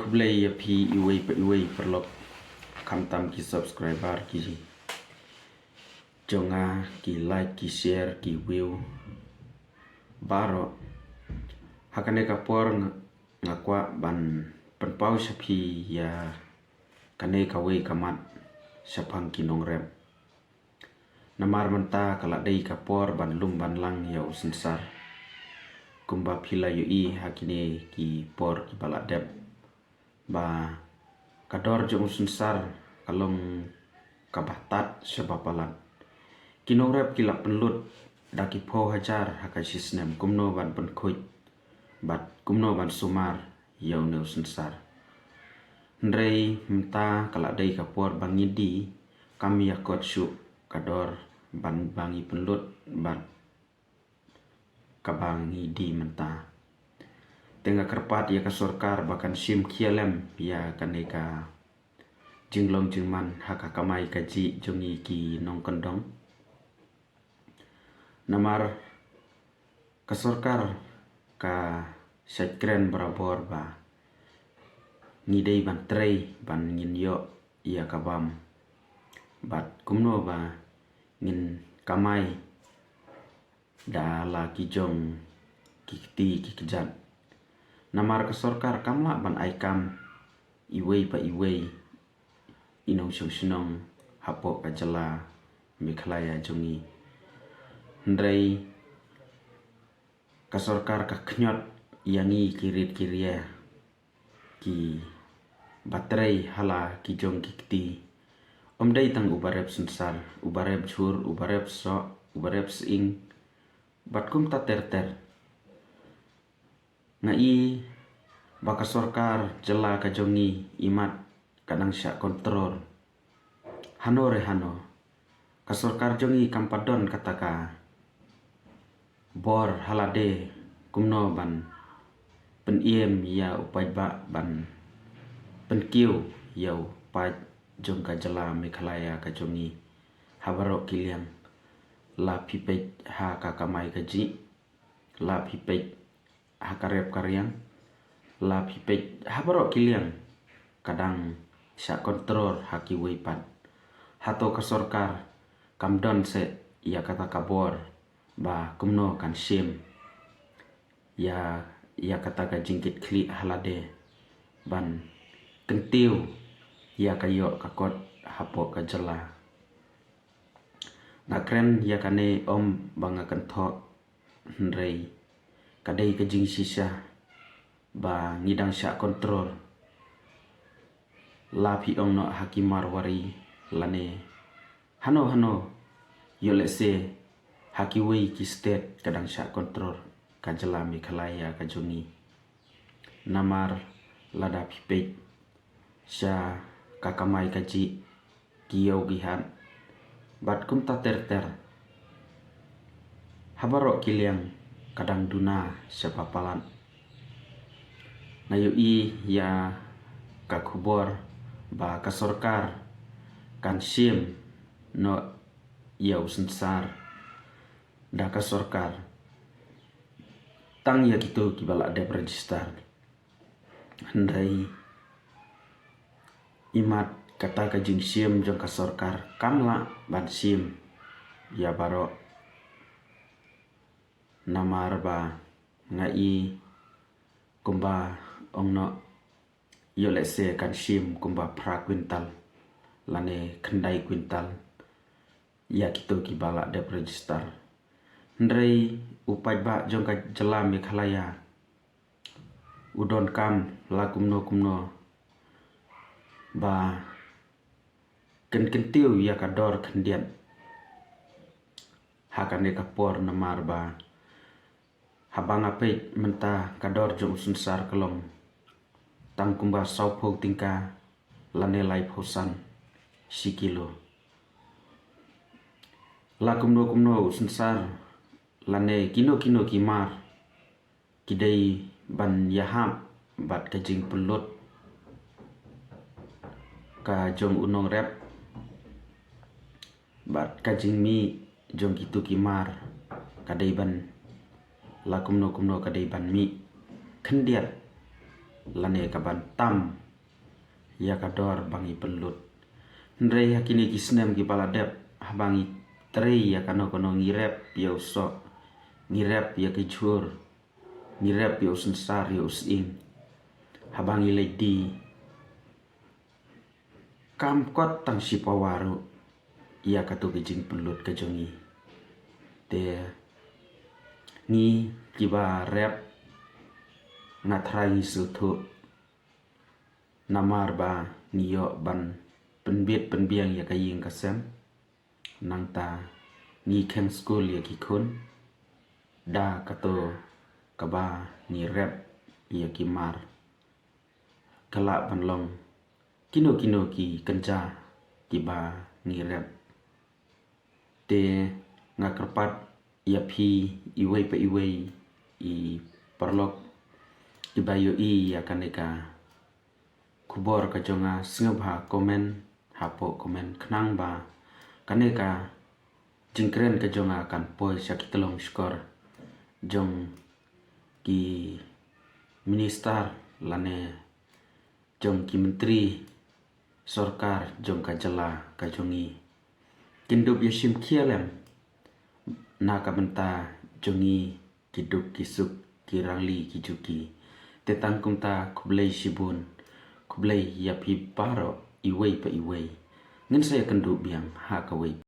keblay ya pi iway perlok kamtam ki subscriber ki jonga ki like ki share ki view baro hakane kapor ngakwa ban penpau sapi ya kane kawe kamat sapang kinongrem namar menta kala dei kapor ban lum ban lang ya usensar kumba pila yui hakine ki por ki baladep ba kador jong usensar kalong kabatat sebapalan kinongrep kila penlut daki po hajar hakai sisnem kumno ban penkuit bat kumno ban sumar yau ne usensar ndrei mta kala dei kapor bangidi kami yakot syuk kador ban bangi penlut bat kabangi di menta tengah kerpat ya kasorkar bahkan sim kialem ya kaneka jinglong jingman haka kamai kaji jongi ki nong kendong namar kasorkar ka sekren berabor ba ngidei ban trei ban ngin yo ya kabam bat kumno ba ngin kamai dala kijong kikti kikijat namar kasorkar kamla ban aikam iwei pa iwei inong sinong hapo kajala Meghalaya jongi ndrei kasorkar kaknyot yangi kirit kiria ki baterai hala kijong kikti omdei tang ubarep sensar ubarep jhur ubarep so ubarep sing batkum ta ter ngai baka sorkar jela kajongi imat kadang syak kontrol hano re hano kasorkar jongi kampadon kataka bor halade kumno ban peniem ya upai ba ban penkiu yau pa jong ka jela Meghalaya kajongi habarok kiliang la pipet ha kakamai kaji la pipet hakarep karyang la pipet habarok kiliang kadang syak kontrol haki weipat hato kasorkar kamdon se ya kata kabor ba kumno kan sim ya kata ka jingkit kli halade ban kentiu ya kayo kakot hapo kajela nakren ya kane om banga kentho ndrei kadai kajing sisa ba ngidang syak kontrol lapi ong no hakimar wari lane hano yolese hakiwei ki state kadang syak kontrol kajela Meghalaya kajongi namar lada pipet sya kakamai kaji kiyau gihan bat kumta ter habarok kiliang kadang duna sepapalan nayui ya kakubor ba kasorkar kan sim no ya usensar da kasorkar tang ya gitu kibala dep register handai imat kata kajing sim jong kasorkar kamla ban sim ya baro namar ba ngai kumba ongno yolese kan sim kumba pra kwintal lane kendai kwintal ya gitu kibala dep register ndrei upai ba jong ka jela Meghalaya udon kam la kumno ba kentiu ya kador kendian hakane kapor namar ba habang apet menta kador jong sensar kelong tang kumba saupog tingka lane lai phosan sikilo la kumno sensar lane kino kimar kidai ban yaham bat kajing pelut ka jong unong rep bat kajing mi jong kitu kimar kadai ban la kumno kadai ban mi kendiat lane kaban tam ya kador bangi pelut ndrei hakini kisnem ki paladep habangi trei ya kano kono ngirep ya usok ngirep ya kejur ngirep ya usensar ya using habangi ledi kamkot tang sipawaru ya katu kejing pelut kejongi te ni kiba rep ngatrai sutu namar ba niyo ban penbiang ya kaying kasem nang ta ni ken school ya kikun da kato kaba ni rep ya kimar kala banlong kino ki kenja kiba ni rep te ngakerpat ya pi iwei pa iwei i perlok ibayo i ya kaneka kubor ka jonga singabha komen hapo komen knang ba kaneka jingkren ka jonga kan poi syakitelong skor jong ki minister lane jong ki menteri sorkar jong ka jala ka jongi kindup yashim kialem na ka benta jongi kiduk kisuk kirangli kijuki tetangkum ta kublai shibun kublai yapi paro iwei pa iwei ngin saya kenduk biang ha kawai